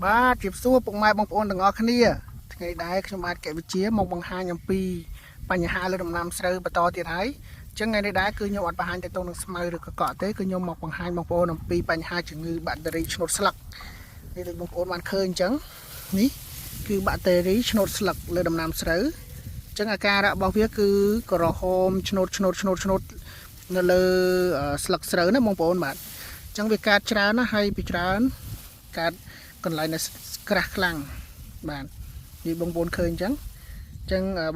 បាទជិបសួរពុកម៉ែបងប្អូនទាំងអស់គ្នាថ្ងៃដែរខ្ញុំបាទកែវិជាមកបង្ហាញអំពីបញ្ហាលើដំណាំស្រូវបន្តទៀតហើយអញ្ចឹងថ្ងៃនេះដែរគឺខ្ញុំអត់បង្ហាញទៅនឹងស្មៅឬកកទេគឺខ្ញុំមកបង្ហាញបងប្អូនអំពីបញ្ហាជំងឺបាក់តេរីឆ្នូតស្លឹកនេះដូចបងប្អូនបានឃើញអញ្ចឹងនេះគឺបាក់តេរីឆ្នូតស្លឹកលើដំណាំស្រូវអញ្ចឹងអាការៈរបស់វាគឺក្រហមឆ្នូតនៅលើស្លឹកស្រូវណាបងប្អូនបាទអញ្ចឹងវាកើតច្រើនណាស់ហើយពីច្រើនកើតកន្លែងដែលក្រាស់ខ្លាំងបាទនិយាយបងប្អូនឃើញអញ្ចឹង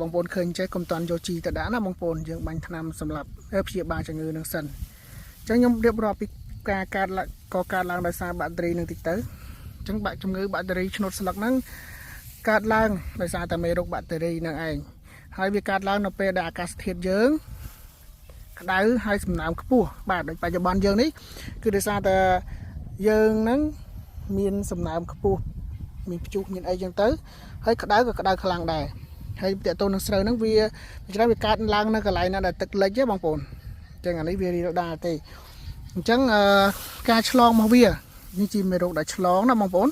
បងប្អូនឃើញចេះកុំតន់យកជីទៅដាក់ណាបងប្អូនយើងបាញ់ថ្នាំសម្រាប់ព្យាបាលជំងឺនឹងសិនអញ្ចឹងខ្ញុំរៀបរាប់ពីការកើតឡើងដោយសារបាក់តេរីនឹងតិចទៅអញ្ចឹងជំងឺបាក់តេរីឆ្នូតស្លឹកហ្នឹងកើតឡើងដោយសារតែមេរោគបាក់តេរីនឹងឯងហើយវាកើតឡើងនៅពេលដែលអាកាសធាតុយើងក្តៅហើយសំណើមខ្ពស់បាទដូចបច្ចុប្បន្នយើងនេះគឺដោយសារតែយើងហ្នឹងមានសំណើមខ្ពស់មានព្យុះមានអីចឹងទៅហើយក្តៅក៏ក្តៅខ្លាំងដែរហើយតើតូននឹងស្រូវហ្នឹងវាច្រើនវាកើតឡើងនៅកន្លែងណាដែលទឹកលិចទេបងប្អូនអញ្ចឹងអានេះវារីលដាល់ទេអញ្ចឹងការឆ្លងមកវានេះជាមេរោគដែលឆ្លងណាបងប្អូន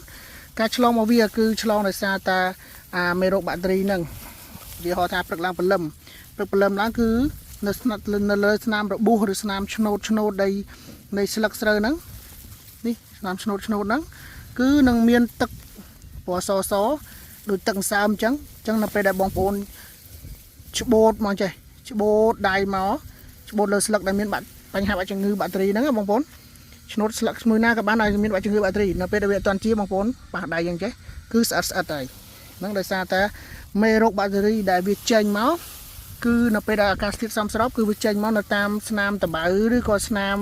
ការឆ្លងមកវាគឺឆ្លងដោយសារតែមេរោគបាក់តេរីហ្នឹងវាហៅថាព្រឹកឡើងព្រលឹមឡើងគឺនៅលើស្នាមរបួសឬស្នាមឆ្នូតដីនៃស្លឹកស្រូវហ្នឹងនេះស្នាមឆ្នូតហ្នឹងគឺនឹងមានទឹកពណ៌សដូចទឹកសើមអញ្ចឹងនៅពេលដែលបងប្អូនច្បូតមកចេះច្បូតដៃមកច្បូតលើស្លឹកដែលមានបញ្ហាបាក់ជំងឺបាក់តេរីហ្នឹងបងប្អូនឆ្នូតស្លឹកមួយណាក៏បានឲ្យមានបាក់ជំងឺបាក់តេរីនៅពេលដែលវាអត់ទាន់ជាបងប្អូនប៉ះដៃអញ្ចឹងចេះគឺស្អិតហើយហ្នឹងដោយសារតែមេរោគបាក់តេរីដែលវាចេញមកគឺនៅពេលដែលអាកាសធាតុសមស្របគឺវាចេញមកនៅតាមស្នាមតបៅឬក៏ស្នាម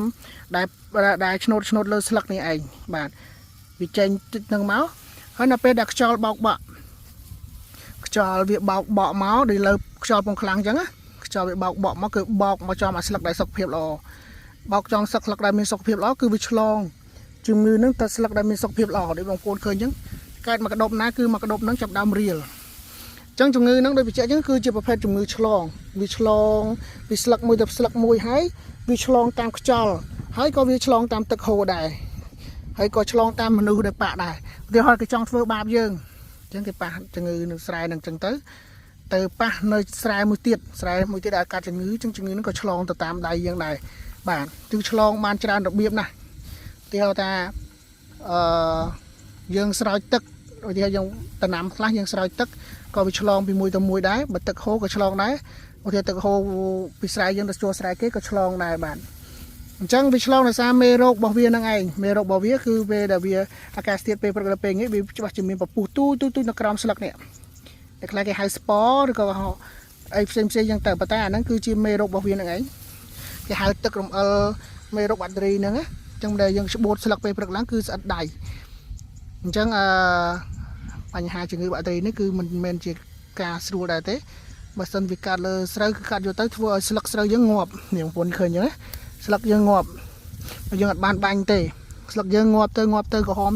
ដែលឆ្នូតលើស្លឹកនេះឯងបាទវាចេញទឹកនឹងមកហើយនៅពេលដែលខ្យល់បោកបក់ខ្យល់វាបោកបក់មកដោយលើខ្យល់ពងខ្លាំងអញ្ចឹងណាខ្យល់វាបោកបក់មកគឺបោកមកចំអាស្លឹកដែលសុខភាពល្អបោកចំស្លឹកដែលមានសុខភាពល្អគឺវាឆ្លងជំងឺនឹងទៅស្លឹកដែលមានសុខភាពល្អដូចបងប្អូនឃើញអញ្ចឹងកើតមកកដប់ណាគឺមកកដប់នឹងចាប់ដើមរៀលអញ្ចឹងជំងឺនឹងដូចបញ្ជាក់អញ្ចឹងគឺជាប្រភេទជំងឺឆ្លងវាឆ្លងពីស្លឹកមួយទៅស្លឹកមួយហើយវាឆ្លងតាមខ្យល់ហើយក៏វាឆ្លងតាមទឹកហូរដែរហើយក៏ឆ្លងតាមមនុស្សដែលប៉ះដែរឧទាហរណ៍គេចង់ធ្វើបាបយើងអញ្ចឹងគេប៉ះជំងឺនៅស្រែនឹងអញ្ចឹងទៅប៉ះនៅស្រែមួយទៀតដែលកាត់ជំងឺអញ្ចឹងជំងឺនឹងក៏ឆ្លងទៅតាមដៃយើងដែរបាទគឺឆ្លងបានច្រើនរបៀបណាស់ឧទាហរណ៍ថាយើងស្រោចទឹកឧទាហរណ៍យើងដំណាំខ្លះយើងស្រោចទឹកក៏វាឆ្លងពីមួយទៅមួយដែរបើទឹកហូរក៏ឆ្លងដែរឧទាហរណ៍ទឹកហូរពីស្រែយើងទៅចូលស្រែគេក៏ឆ្លងដែរបាទអញ្ចឹងវាឆ្លងដោយសារមេរោគរបស់វានឹងឯងមេរោគរបស់វាគឺពេលដែលវាអាកាសធាតុពេលព្រឹកដល់ពេលនេះវាច្បាស់ជាមានពពុះទូនៅក្រោមស្លឹកនេះតែខ្លះគេហៅស្ពរឬក៏អីផ្សេងយ៉ាងទៅប៉ុន្តែអាហ្នឹងគឺជាមេរោគរបស់វានឹងឯងគេហៅទឹករំអិលមេរោគបាក់តេរីហ្នឹងណាអញ្ចឹងដែលយើងច្បូតស្លឹកពេលព្រឹកឡើងគឺស្អិតដៃអញ្ចឹងបញ្ហាជំងឺបាក់តេរីនេះគឺមិនមែនជាការស្រួលដែរទេបើសិនវាកាត់លើស្រូវគឺកាត់យកទៅធ្វើឲ្យស្លឹកស្រូវយើងងាប់នេះបងប្អូនឃើញអញ្ចឹងណាស្លឹកយើងងាប់យើងអត់បានបាញ់ទេស្លឹកយើងងាប់ទៅក្រហម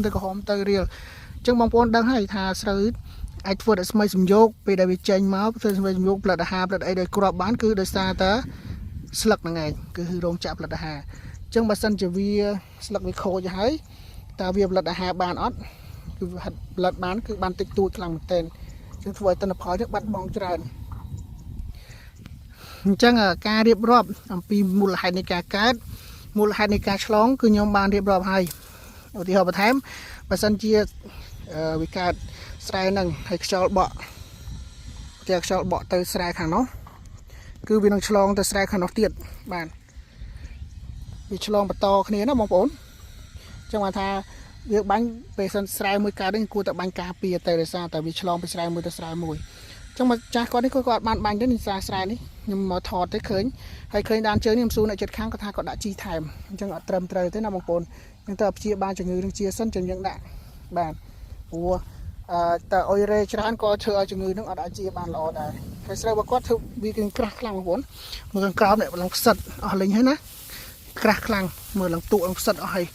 ទៅរៀលអញ្ចឹងបងប្អូនដឹងហើយថាស្រូវអាចធ្វើឲ្យស្មៃសំយោគពេលដែលវាចេញមកធ្វើស្មៃសំយោគផ្លិតអាហារផ្លិតអីដែលគ្រាប់បានគឺដោយសារតែស្លឹកហ្នឹងឯងគឺរោងចក្រផ្លិតអាហារអញ្ចឹងបើសិនជាវាស្លឹកវាខូចហើយតើវាផ្លិតអាហារបានអត់គឺវាផ្លិតបានគឺបានតិចតួចខ្លាំងមែនទែនអញ្ចឹងធ្វើឲ្យទិន្នផលនេះបាត់បង់ច្រើនអញ្ចឹងការរៀបរាប់អំពីមូលហេតុនៃការកើតមូលហេតុនៃការឆ្លងគឺខ្ញុំបានរៀបរាប់ហើយឧទាហរណ៍បន្ថែមបើសិនជាវាកើតស្រែហ្នឹងហើយខ្យល់បក់ទៅស្រែខាងនោះគឺវានឹងឆ្លងទៅស្រែខាងនោះទៀតបាទវាឆ្លងបន្តគ្នាណាបងប្អូនអញ្ចឹងបានថាវាបាញ់ពេលសិនស្រែមួយកើតនេះគួរតែបាញ់ការពារទៅដោយសារតែវាឆ្លងពីស្រែមួយទៅស្រែមួយអញ្ចឹងមកចាស់គាត់នេះគាត់អត់បានបាញ់ទេនេះស្រែនេះខ្ញុំមកថតទៅឃើញហើយឃើញដានជើងនេះខ្ញុំសួរអ្នកចិត្តខាងគាត់ថាគាត់ដាក់ជីថែមអញ្ចឹងអត់ត្រឹមត្រូវទេណាបងប្អូនអញ្ចឹងតើព្យាបាលជំងឺនឹងជាសិនចឹងយើងដាក់បាទព្រោះតើអុយរេច្រើនក៏ធ្វើឲ្យជំងឺនឹងអត់អាចជាបានល្អដែរហើយស្រូវរបស់គាត់ធ្វើវាគឺក្រាស់ខ្លាំងបងប្អូនមើលខាងក្រោមនេះឡើងផ្សិតអស់លេងហើយណាក្រាស់ខ្លាំងមើលឡើងទូឡើងផ្សិតអស់ហើយ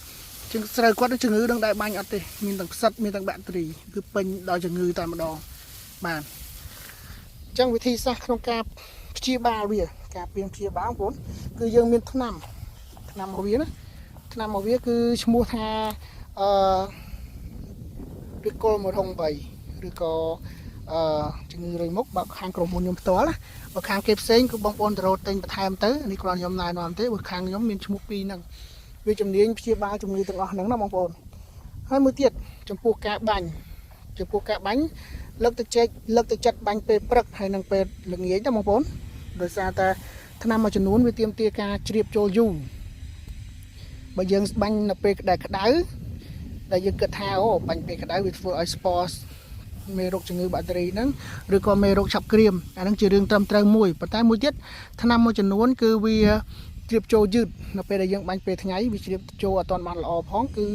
ជាងស្រូវគាត់ជំងឺនឹងដែរបាញ់អត់ទេមានទាំងផ្សិតមានទាំងបាក់តេរីគឺពេញដោយជំងឺតែម្ដងបាទអញ្ចឹងវិធីសាស្ត្រក្នុងការព្យាបាលវាការព្យាបាលបងប្អូនគឺយើងមានថ្នាំរបស់វាណាថ្នាំរបស់វាគឺឈ្មោះថា ឬគល់1រង3ឬក៏ជំងឺរុយមុខបើខាងក្រុមហ៊ុនខ្ញុំផ្ទាល់ណាបើខាងគេផ្សេងគឺបងប្អូនទៅរកទិញបន្ថែមទៅនេះគ្រាន់ខ្ញុំណែនាំទេបើខាងខ្ញុំមានឈ្មោះ2ហ្នឹងវាជំនាញព្យាបាលជំងឺទាំងអស់ហ្នឹងណាបងប្អូនហើយមួយទៀតចំពោះការបាញ់លើកទឹកចិត្តបាញ់ពេលព្រឹកហើយនិងពេលល្ងាចណាបងប្អូនដោយសារតែថ្នាំមួយចំនួនវាទាមទារការជ្រាបចូលយូរបើយើងបាញ់នៅពេលក្តៅដែលយើងគិតថាអូបាញ់ពេលក្តៅវាធ្វើឲ្យស្ពរមេរោគជំងឺបាក់តេរីហ្នឹងឬក៏មេរោគឆាប់ក្រៀមអាហ្នឹងជារឿងត្រឹមត្រូវមួយប៉ុន្តែមួយទៀតថ្នាំមួយចំនួនគឺវាជ្រាបចូលយឺតនៅពេលដែលយើងបាញ់ពេលថ្ងៃវាជ្រាបចូលអត់ទាន់បានល្អផងគឺ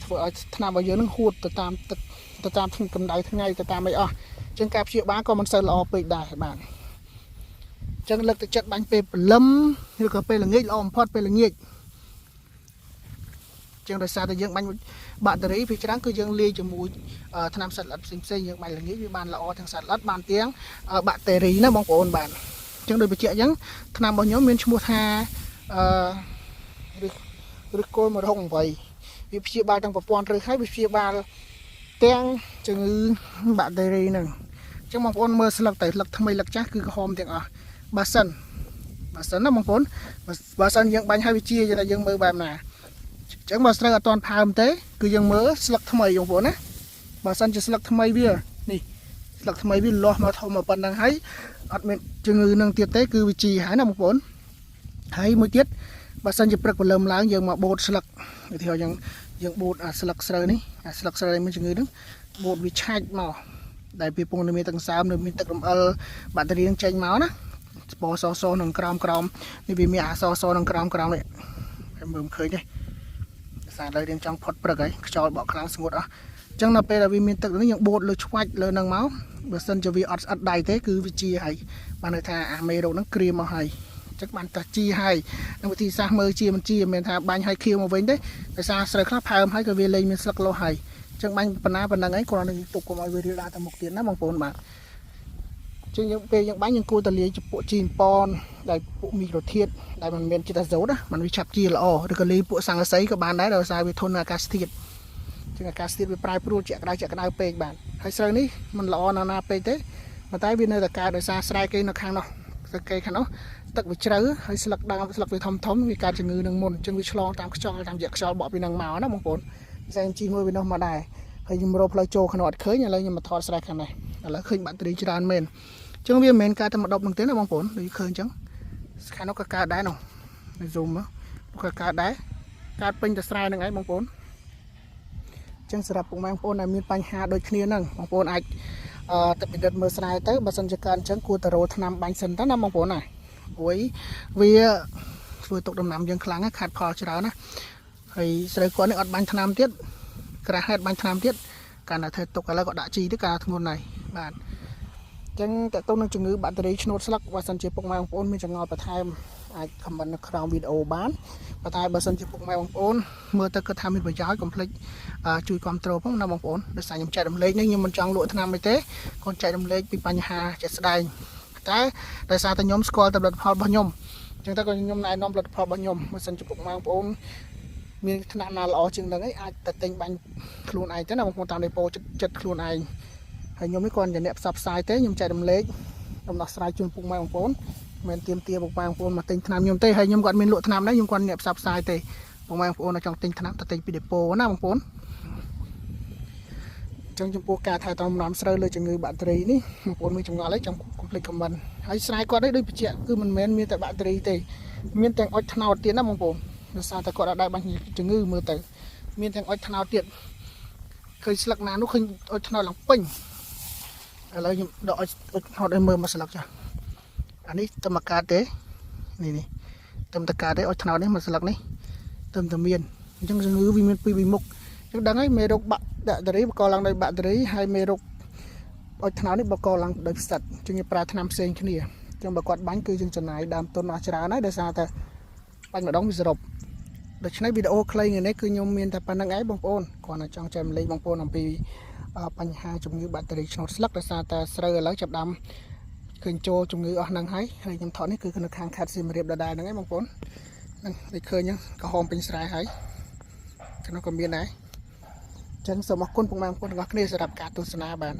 ធ្វើឲ្យថ្នាំរបស់យើងនឹងហួតទៅតាមទឹកទៅតាមកម្ដៅថ្ងៃទៅតាមអីអស់អញ្ចឹងការព្យាបាលក៏មិនសូវល្អពេកដែរបាទអញ្ចឹងលើកទឹកចិត្តបាញ់ពេលព្រលឹមឬក៏ពេលល្ងាចល្អបំផុតពេលល្ងាចចឹងដោយសារតែយើងបាញ់បាក់តេរីភាគច្រើនគឺយើងលាយជាមួយថ្នាំសត្វល្អិតផ្សេងៗយើងបាញ់ល្ងាចវាបានល្អទាំងសត្វល្អិតបានទាំងបាក់តេរីណាបងប្អូនបាទអញ្ចឹងដូចបញ្ជាក់អញ្ចឹងថ្នាំរបស់ខ្ញុំមានឈ្មោះថាឬគល់1រង8វាព្យាបាលទាំងប្រព័ន្ធឬហើយវាព្យាបាលទាំងជំងឺបាក់តេរីហ្នឹងអញ្ចឹងបងប្អូនមើលស្លឹកទៅស្លឹកថ្មីស្លឹកចាស់គឺក្រហមទាំងអស់បើសិនណាបងប្អូនបើសិនយើងបាញ់ហើយវាជាយើងមើលបែបណាអញ្ចឹងបើស្រូវអត់ទាន់ផើមទេគឺយើងមើលស្លឹកថ្មីបងប្អូនណាបើសិនជាស្លឹកថ្មីវានេះស្លឹកថ្មីវាលាស់មកធំមកប៉ុណ្្នឹងហើយអត់មានជំងឺនឹងទៀតទេគឺវាជីហើយណាបងប្អូនហើយមួយទៀតបើសិនជាព្រឹកព្រលឹមឡើងយើងមកបូតស្លឹកឧទាហរណ៍យើងបូតអាស្លឹកស្រូវនេះអាស្លឹកស្រូវនេះមានជំងឺហ្នឹងបូតវាឆាច់មកដែលពីពងនៅមានទឹកសើមនៅមានទឹករំអិលបាក់តេរីនឹងចេញមកណាស្ពរសនឹងក្រោមនេះវាមានអាសនឹងក្រោមនេះមើលមិនឃើញទេសារលើយើងចង់ផុតព្រឹកហើយខ្យល់បក់ខ្លាំងស្ងួតអស់អញ្ចឹងនៅពេលដែលវាមានទឹកនេះយើងបូតលើឆ្វាច់លើនឹងមកបើសិនជាវាអត់ស្អិតដៃទេគឺវាជាហើយបានន័យថាអាមេរោគហ្នឹងក្រៀមមកហើយអញ្ចឹងបានតែជាហើយនៅវិធីសាស្ត្រមើលជាមិនជាមិនថាបាញ់ឲ្យខៀវមកវិញទេដោយសារស្រូវខ្លះផើមហើយក៏វាលែងមានស្លឹកលោះហើយអញ្ចឹងបាញ់ប៉ុណ្ណាហ្នឹងឯងគ្រាន់តែទុកកុំឲ្យវារាលដាលទៅមុខទៀតណាបងប្អូនបាទអញ្ចឹងយើងពេលយើងបាញ់យើងគួរតែលាយពួកជីប៉នដែលពួកមីក្រូធាតុដែលมันមានជាតិអាសូតណាมันវាឆាប់ជាល្អឬក៏លាយពួកសង្កសីក៏បានដែរដោយសារវាធន់នឹងអាកាសធាតុអញ្ចឹងអាកាសធាតុវាប្រែប្រួលជាក់ក្តៅពេកបាទហើយស្រូវនេះมันល្អណាស់ពេកទេប៉ុន្តែវានៅតែកើតដោយសារស្រែគេនៅខាងនោះទឹកវាជ្រៅហើយស្លឹកដើមស្លឹកវាធំវាកើតជំងឺនឹងមុនអញ្ចឹងវាឆ្លងតាមខ្យល់តាមរយៈខ្យល់បក់ពីនឹងមកណាបងប្អូនផ្សេងជីមើលវានោះមកដែរហើយខ្ញុំរកផ្លូវចូលក្នុងអត់ឃើញឥឡូវខ្ញុំមកថតស្រែខាងនេះឥឡូវឃើញបាក់តេរីច្រើនមែនអញ្ចឹងវាមិនមែនកើតតែម្ដប់នឹងទេណាបងប្អូនដូចឃើញអញ្ចឹងខាងនោះក៏កើតដែរនោះនៅ zoom មកក៏កើតដែរកើតពេញតែស្រែនឹងឯងបងប្អូនអញ្ចឹងសម្រាប់ពុកម៉ែបងប្អូនដែលមានបញ្ហាដូចគ្នាហ្នឹងបងប្អូនអាចទៅពិនិត្យមើលស្រែទៅបើសិនជាកើតអញ្ចឹងគួរតែរកថ្នាំបាញ់សិនទៅណាបងប្អូនណាព្រោះវាធ្វើទុកដំណាំយើងខ្លាំងខាត់ផលច្រើនណាហើយស្រូវគាត់នេះអត់បាញ់ថ្នាំទៀតក្រាស់ហេតុបាញ់ថ្នាំទៀតកាលណាធ្វើទុកឥឡូវក៏ដាក់ជីទៅកាលធ្ងន់ហើយបាទអញ្ចឹងតើតើនឹងជំងឺបាក់តេរីឆ្នូតស្លឹកបើសិនជាពុកម៉ែបងប្អូនមានចម្ងល់បន្ថែមអាចខមមិននៅក្រោមវីដេអូបានប៉ុន្តែបើសិនជាពុកម៉ែបងប្អូនមើលទៅគិតថាមានប្រយោជន៍កុំភ្លេចជួយគ្រប់គ្រងផងណាបងប្អូនដោយសារខ្ញុំចែករំលែកនេះខ្ញុំមិនចង់លក់ថ្នាំអីទេគាត់ចែករំលែកពីបញ្ហាជាក់ស្ដែងតែដោយសារតែខ្ញុំស្គាល់តែផលិតផលរបស់ខ្ញុំអញ្ចឹងទៅក៏ខ្ញុំណែនាំផលិតផលរបស់ខ្ញុំបើសិនជាពុកម៉ែបងប្អូនមានថ្នាំណាល្អជាងហ្នឹងឯងអាចទៅទិញបាញ់ខ្លួនឯងទៅណាបងប្អូនតាមដេប៉ូចិត្តខ្លួនឯងហើយខ្ញុំនេះគាត់ជាអ្នកផ្សព្វផ្សាយទេខ្ញុំចែករំលែកដំណោះស្រាយជូនពុកម៉ែបងប្អូនមិនទាមទារពុកម៉ែបងប្អូនមកទិញថ្នាំខ្ញុំទេហើយខ្ញុំគាត់មានលក់ថ្នាំដែរខ្ញុំគាត់អ្នកផ្សព្វផ្សាយទេពុកម៉ែបងប្អូនចង់ទិញថ្នាំទៅទិញពីដេប៉ូណាបងប្អូនអញ្ចឹងចំពោះការថែទាំដំណាំស្រូវលើជំងឺបាក់តេរីនេះបងប្អូនមានចម្ងល់អីចាំកុំភ្លេចខមមិនហើយស្រែគាត់នេះដូចបញ្ជាក់គឺមិនមែនមានតែបាក់តេរីទេមានទាំងអុចថ្នោតទៀតណាបងប្អូនដោយសារតែគាត់អត់ដែរបាញ់ជំងឺមើលទៅមានទាំងអុចថ្នោតទៀតឃើញស្លឹកណានោះឃើញអុចថ្នោតឡើងពេញឥឡូវខ្ញុំដកអុចថ្នោតឲ្យមើលមកស្លឹកចាអានេះតែមកកាត់ទេនេះតែមកកាត់ទេអុចថ្នោតនេះមកស្លឹកនេះតែមានអញ្ចឹងជំងឺវាមានពីរមុខអញ្ចឹងដឹងហើយមេរោគបាក់តេរីបង្កឡើងដោយបាក់តេរីហើយមេរោគអុចថ្នោតនេះបង្កឡើងដោយផ្សិតជាងប្រើថ្នាំផ្សេងគ្នាអញ្ចឹងបើគាត់បាញ់គឺយើងចំណាយដើមទុនអស់ច្រើនហើយដោយសារតែបាញ់ម្ដងវាសរុបដូច្នេះវីដេអូខ្លីថ្ងៃនេះគឺខ្ញុំមានតែប៉ុណ្្នឹងឯងបងប្អូនគ្រាន់តែចង់ចែករំលែកបងប្អូនអំពីបញ្ហាជំងឺបាក់តេរីឆ្នូតស្លឹកដោយសារតែស្រូវឥឡូវចាប់ដើមឃើញចូលជំងឺអស់ហ្នឹងហើយខ្ញុំថតនេះគឺនៅខាងខេត្តសៀមរាបដដែលហ្នឹងឯងបងប្អូនហ្នឹងដូចឃើញហ្នឹងក្រហមពេញស្រែហើយក្នុងក៏មានដែរអញ្ចឹ ចឹងសូមអរគុណពុកម៉ែបងប្អូនទាំងអស់គ្នាសម្រាប់ការទស្សនាបាន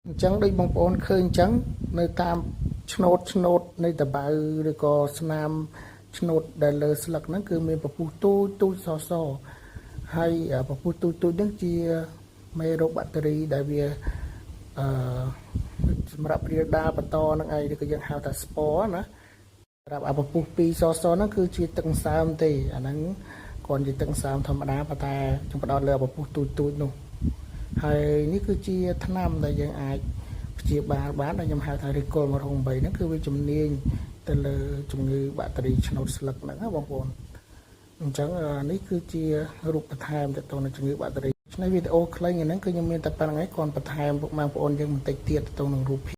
អញ្ចឹងដូចបងប្អូនឃើញអញ្ចឹងនៅតាមឆ្នោតនៃតបៅឬក៏ស្នាមឆ្នោតដែលលើស្លឹកហ្នឹងគឺមានពពុះទូចសហើយពពុះទូចហ្នឹងជាមេរោគបាក់តេរីដែលវាសម្រាប់រាលដាលបន្តនឹងឯងឬក៏យើងហៅថាស្ពរណាសម្រាប់ពពុះ2ហ្នឹងគឺជាទឹកសើមទេអាហ្នឹងគ្រាន់ជាទឹកសើមធម្មតាប៉ុន្តែខ្ញុំផ្ដោតលើពពុះទូចនោះហើយនេះគឺជាថ្នាំដែលយើងអាចព្យាបាលបានដែលខ្ញុំហៅថា Recall 108ហ្នឹងគឺវាជំនាញទៅលើជំងឺបាក់តេរីឆ្នោតស្លឹកហ្នឹងណាបងប្អូនអញ្ចឹងនេះគឺជារូបបន្ថែមទៅនឹងជំងឺបាក់តេរីឆ្នៃវីដេអូខ្លីហ្នឹងគឺខ្ញុំមានតែប៉ុណ្្នឹងឯងគ្រាន់បន្ថែមពុកម៉ែបងប្អូនយើងបន្តិចទៀតទៅនឹងរូបភាព